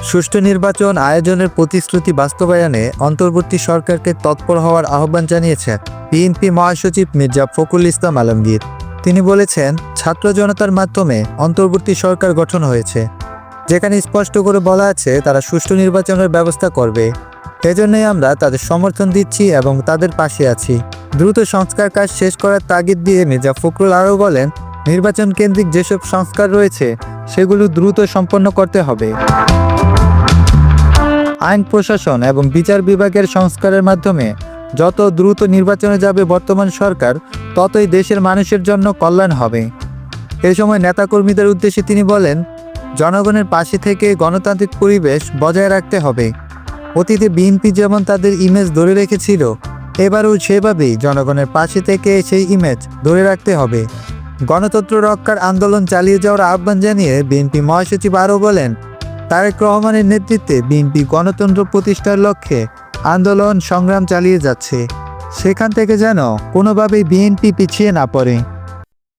সুষ্ঠু নির্বাচন আয়োজনের প্রতিশ্রুতি বাস্তবায়নে অন্তর্বর্তী সরকারকে তৎপর হওয়ার আহ্বান জানিয়েছেন বিএনপি মহাসচিব মির্জা ফখরুল ইসলাম আলমগীর। তিনি বলেছেন, ছাত্র জনতার মাধ্যমে অন্তর্বর্তী সরকার গঠন হয়েছে, যেখানে স্পষ্ট করে বলা আছে তারা সুষ্ঠু নির্বাচনের ব্যবস্থা করবে। এজন্যই আমরা তাদের সমর্থন দিচ্ছি এবং তাদের পাশে আছি। দ্রুত সংস্কার কাজ শেষ করার তাগিদ দিয়ে মির্জা ফখরুল আরও বলেন, নির্বাচন কেন্দ্রিক যেসব সংস্কার রয়েছে সেগুলো দ্রুত সম্পন্ন করতে হবে। আইন প্রশাসন এবং বিচার বিভাগের সংস্কারের মাধ্যমে যত দ্রুত নির্বাচনে যাবে বর্তমান সরকার, ততই দেশের মানুষের জন্য কল্যাণ হবে। এ সময় নেতাকর্মীদের উদ্দেশ্যে তিনি বলেন, জনগণের পাশে থেকে গণতান্ত্রিক পরিবেশ বজায় রাখতে হবে। অতীতে বিএনপি যেমন তাদের ইমেজ ধরে রেখেছিল, এবারও সেভাবেই জনগণের পাশে থেকে সেই ইমেজ ধরে রাখতে হবে। গণতন্ত্র রক্ষার আন্দোলন চালিয়ে যাওয়ার আহ্বান জানিয়ে বিএনপি মহাসচিব আরও বলেন, তারেক রহমানের নেতৃত্বে বিএনপি গণতন্ত্র প্রতিষ্ঠার লক্ষ্যে আন্দোলন সংগ্রাম চালিয়ে যাচ্ছে। সেখান থেকে যেন কোনোভাবেই বিএনপি পিছিয়ে না পড়ে।